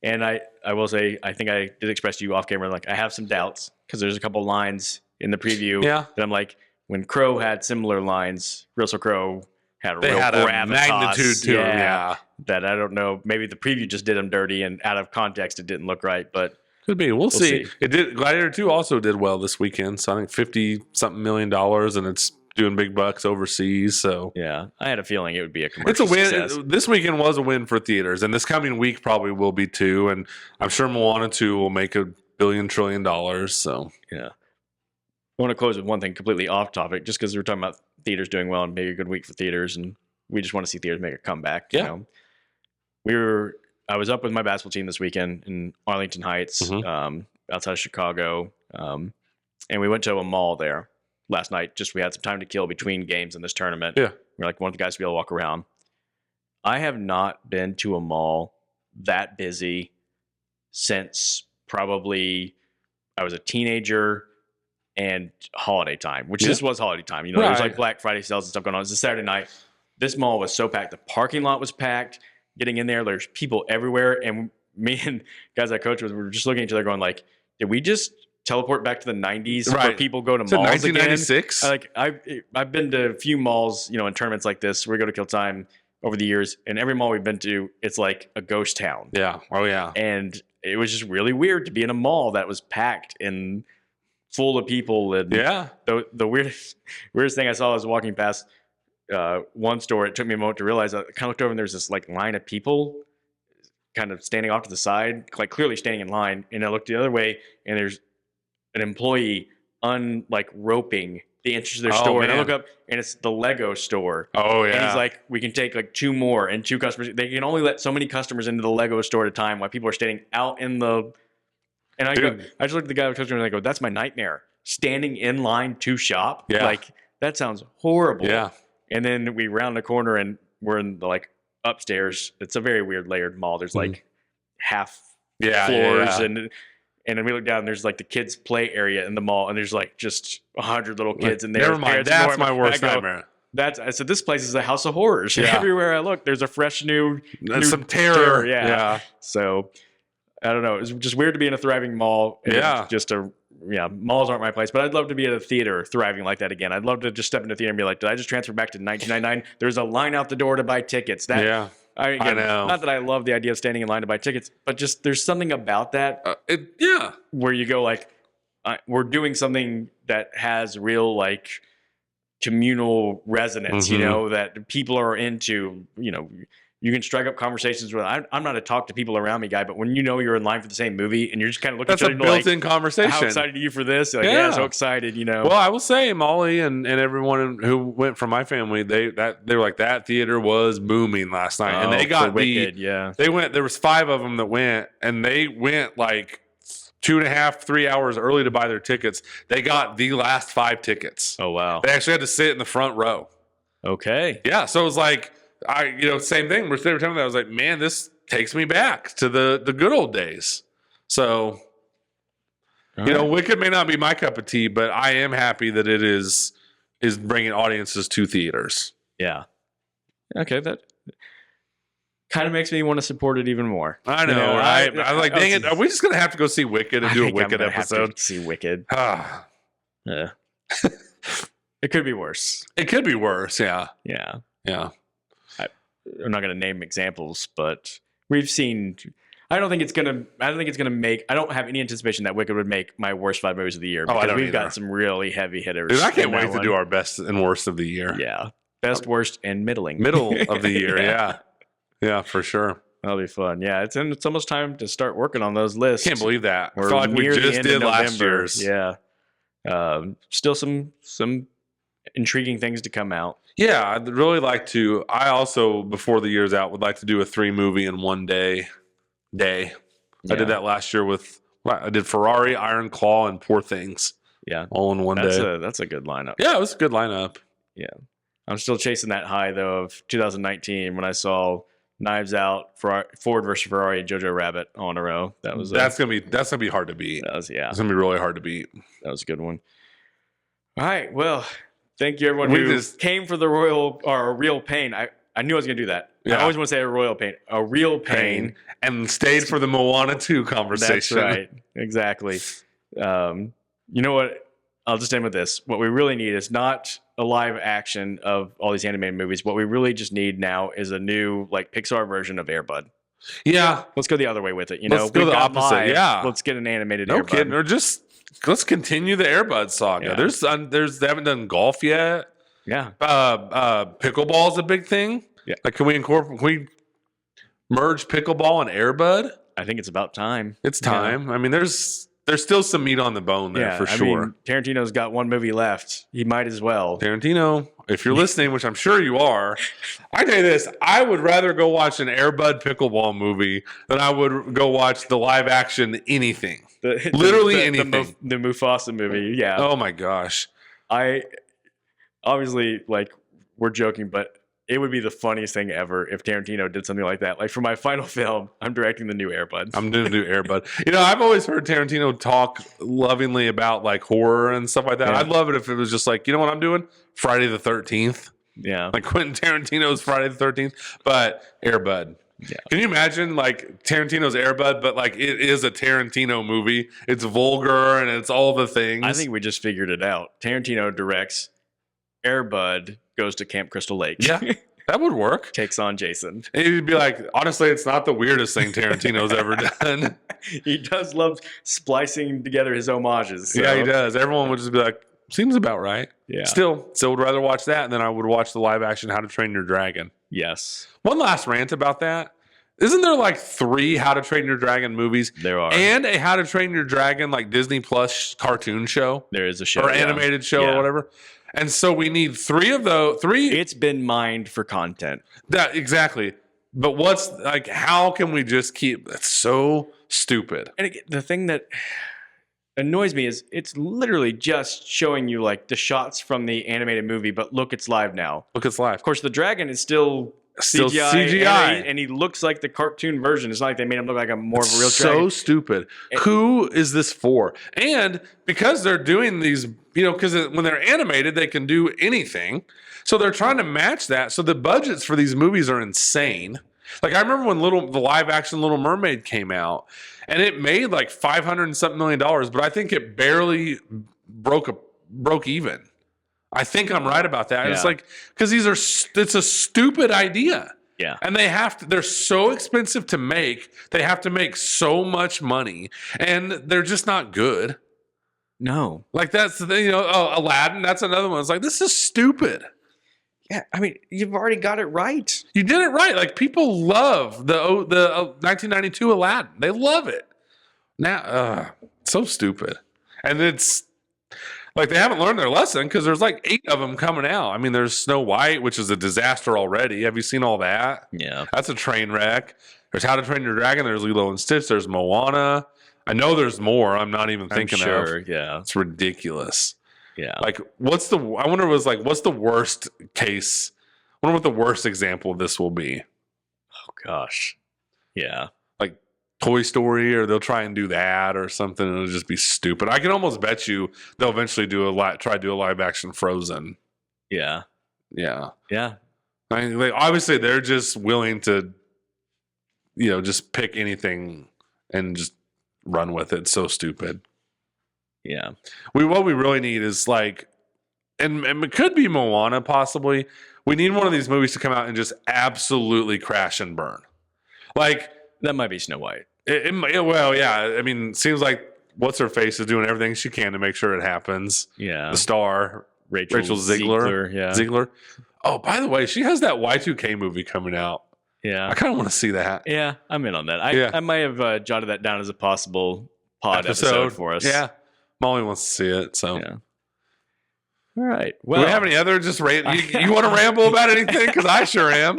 And I will say, I think I did express to you off camera, I have some doubts because there's a couple lines in the preview that I'm when Crowe had similar lines, Russell Crowe had a magnitude to him. Yeah. That I don't know. Maybe the preview just did him dirty and out of context, it didn't look right, but could be. We'll see. It did. Gladiator 2 also did well this weekend. So I think $50-something million, and it's doing big bucks overseas. So yeah, I had a feeling it would be a commercial. It's a win. Success. This weekend was a win for theaters, and this coming week probably will be too. And I'm sure Moana 2 will make $1 billion trillion. So yeah, I want to close with one thing completely off topic, just because we're talking about theaters doing well and maybe a good week for theaters, and we just want to see theaters make a comeback. Yeah, I was up with my basketball team this weekend in Arlington Heights, outside of Chicago, and we went to a mall there. last night. Just we had some time to kill between games in this tournament. Yeah. We're like, want the guys to be able to walk around. I have not been to a mall that busy since probably I was a teenager and holiday time, which this was holiday time. You know, there's like Black Friday sales and stuff going on. It's a Saturday night. This mall was so packed. The parking lot was packed. Getting in there, there's people everywhere. And me and guys I coach with were just looking at each other going like, did we just teleport back to the 90s where people go to malls 1996? Again? Like I've been to a few malls, you know, in tournaments like this. We go to Kill Time over the years, and every mall we've been to, it's like a ghost town. Yeah. Oh, yeah. And it was just really weird to be in a mall that was packed and full of people. And the weirdest thing I saw was walking past one store. It took me a moment to realize I kind of looked over and there's this like line of people kind of standing off to the side, like clearly standing in line. And I looked the other way and there's an employee roping the entrance to their store. Man. And I look up and it's the Lego store. Oh yeah. And he's like, we can take like 2 more and 2 customers. They can only let so many customers into the Lego store at a time while people are standing out in the. And I just looked at the guy who was and I go, that's my nightmare. Standing in line to shop. Yeah. Like that sounds horrible. Yeah. And then we round the corner and we're in the like upstairs. It's a very weird layered mall. There's like half floors and then we look down and there's like the kids play area in the mall and there's like just 100 little kids in there. Never mind. That's my worst nightmare. I said, this place is a house of horrors. Yeah. Everywhere I look, there's a fresh new some terror. Yeah. So I don't know. It's just weird to be in a thriving mall. Malls aren't my place, but I'd love to be at a theater thriving like that again. I'd love to just step into the theater and be like, did I just transfer back to 1999? There's a line out the door to buy tickets. I know. Not that I love the idea of standing in line to buy tickets, but just there's something about that. Where you go like, we're doing something that has real like communal resonance, you know, that people are into, you know. You can strike up conversations with. I'm not a talk to people around me guy, but when you know you're in line for the same movie and you're just kind of looking at each other, that's a built-in conversation. How excited are you for this? Like, yeah, so excited, you know. Well, I will say, Molly and everyone who went from my family, they were like that theater was booming last night, and they got Wicked, They went. There was 5 of them that went, and they went like 2.5, 3 hours early to buy their tickets. They got the last 5 tickets. Oh wow! They actually had to sit in the front row. Okay. Yeah, so it was like. Same thing. We're telling that I was like, man, this takes me back to the good old days. So, Wicked may not be my cup of tea, but I am happy that it is bringing audiences to theaters. Yeah. Okay, that kind of makes me want to support it even more. I know, right? I'm like, dang it, are we just gonna have to go see Wicked and do a Wicked episode? Have to see Wicked. Yeah. It could be worse. It could be worse. Yeah. Yeah. Yeah. I'm not going to name examples, but we've seen. I don't think it's going to make. I don't have any anticipation that Wicked would make my worst 5 movies of the year because we've got some really heavy hitters. Dude, I can't wait to do our best and worst of the year. Yeah, best, worst, and middle of the year. Yeah, for sure. That'll be fun. Yeah, it's almost time to start working on those lists. Can't believe that. I feel like we just did last year's. Yeah, still some intriguing things to come out. Yeah, I'd really like to. I also, before the year's out, would like to do a 3 movie in one day. I did that last year I did Ferrari, Iron Claw, and Poor Things. Yeah. All in one day. That's a good lineup. Yeah, it was a good lineup. Yeah. I'm still chasing that high, though, of 2019 when I saw Knives Out, Ford versus Ferrari, and Jojo Rabbit all in a row. That's gonna be hard to beat. It's gonna be really hard to beat. That was a good one. All right. Well, thank you, everyone who came for the real pain. I knew I was going to do that. Yeah. I always want to say a royal pain. A real pain. And stayed for the Moana 2 conversation. That's right. Exactly. You know what? I'll just end with this. What we really need is not a live action of all these animated movies. What we really just need now is a new Pixar version of Air Bud. Yeah. Let's go the other way with it. Let's go the opposite. Live. Yeah. Let's get an animated Air Bud. Kidding. Or just... Let's continue the Air Bud saga. Yeah. They haven't done golf yet. Yeah. Pickleball is a big thing. Yeah. Can we merge pickleball and Air Bud? I think it's about time. It's time. Yeah. I mean, there's still some meat on the bone there for sure. Mean, Tarantino's got 1 movie left. He might as well. Tarantino, if you're listening, which I'm sure you are, I tell you this, I would rather go watch an Air Bud pickleball movie than I would go watch the live action anything. Literally anything. The Mufasa movie, yeah. Oh my gosh. I obviously, like, we're joking, but it would be the funniest thing ever if Tarantino did something like that. Like, for my final film, I'm directing the new Air Bud. I'm doing a new Air Bud. I've always heard Tarantino talk lovingly about like horror and stuff like that. Yeah. I'd love it if it was just like, you know what I'm doing? Friday the 13th. Yeah. Like Quentin Tarantino's Friday the 13th, but Air Bud. Yeah. Can you imagine like Tarantino's Air Bud, but like it is a Tarantino movie? It's vulgar and it's all the things. I think we just figured it out. Tarantino directs, Air Bud goes to Camp Crystal Lake. Yeah, that would work. Takes on Jason. And you'd be like, honestly, it's not the weirdest thing Tarantino's ever done. He does love splicing together his homages. So. Yeah, he does. Everyone would just be like, seems about right. Yeah. Still would rather watch that than I would watch the live action How to Train Your Dragon. Yes. One last rant about that. Isn't there like 3 How to Train Your Dragon movies? There are. And a How to Train Your Dragon like Disney Plus cartoon show? There is a show. Or animated show or whatever. And so we need 3 of those. 3. It's been mined for content. That exactly. But what's like, how can we just keep, that's so stupid. And the thing that annoys me is it's literally just showing you like the shots from the animated movie, but look, it's live now. Look, it's live. Of course, the dragon is still CGI. And he looks like the cartoon version. It's not like they made him look like more of a real dragon. So stupid. Who is this for? And because they're doing these, because when they're animated, they can do anything. So they're trying to match that. So the budgets for these movies are insane. Like I remember when the live action Little Mermaid came out, and it made like $500 and something million, but I think it barely broke even. I think I'm right about that. Yeah. It's like, because it's a stupid idea. Yeah. And they're so expensive to make. They have to make so much money, and they're just not good. No. Like that's the thing, Aladdin, that's another one. It's like, this is stupid. Yeah, I mean, you've already got it right. You did it right. Like people love the 1992 Aladdin. They love it. Now, so stupid. And it's like they haven't learned their lesson because there's like 8 of them coming out. I mean, there's Snow White, which is a disaster already. Have you seen all that? Yeah. That's a train wreck. There's How to Train Your Dragon. There's Lilo and Stitch. There's Moana. I know there's more. I'm not even thinking of. Yeah. It's ridiculous. Yeah. Like, what's the worst case? I wonder what the worst example of this will be. Oh, gosh. Yeah. Like Toy Story, or they'll try and do that or something. It'll just be stupid. I can almost bet you they'll eventually try to do a live action Frozen. Yeah. Yeah. Yeah. I mean, obviously, they're just willing to, just pick anything and just run with it. It's so stupid. Yeah. What we really need is like, and it could be Moana possibly. We need one of these movies to come out and just absolutely crash and burn. Like that might be Snow White. Well, yeah. I mean, it seems like what's her face is doing everything she can to make sure it happens. Yeah. The star, Rachel Ziegler. Yeah. Ziegler. Oh, by the way, she has that Y2K movie coming out. Yeah. I kind of want to see that. Yeah, I'm in on that. I might have jotted that down as a possible pod episode for us. Yeah. Molly wants to see it, so. Yeah. All right. Well, do we have any other just you want to ramble about anything? Because I sure am.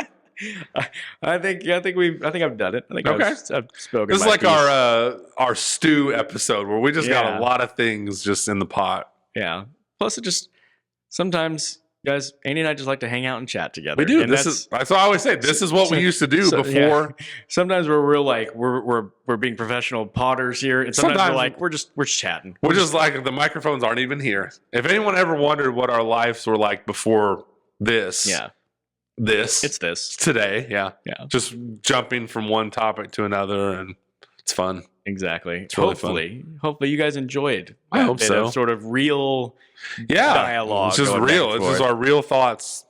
I think I've done it. I think okay. I've spoken. This is like our stew episode where we just got a lot of things just in the pot. Yeah. Plus, it just sometimes, guys, Andy and I just like to hang out and chat together. We do. And that's what I always say. This is what we used to do before. Yeah. Sometimes we're being professional potters here, and sometimes we're just chatting. We're just like the microphones aren't even here. If anyone ever wondered what our lives were like before this, it's this today. Yeah. Just jumping from one topic to another, and it's fun. Exactly. It's really fun. Hopefully you guys enjoyed. I hope so. Sort of real dialogue. It's just real. It's just our real thoughts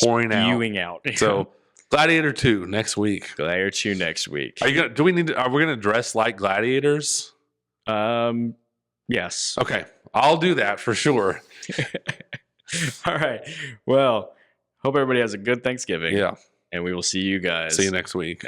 pouring out. So Gladiator 2 next week. Gladiator 2 next week. Are we gonna dress like gladiators? Yes. Okay. I'll do that for sure. All right. Well, hope everybody has a good Thanksgiving. Yeah. And we will see you guys. See you next week.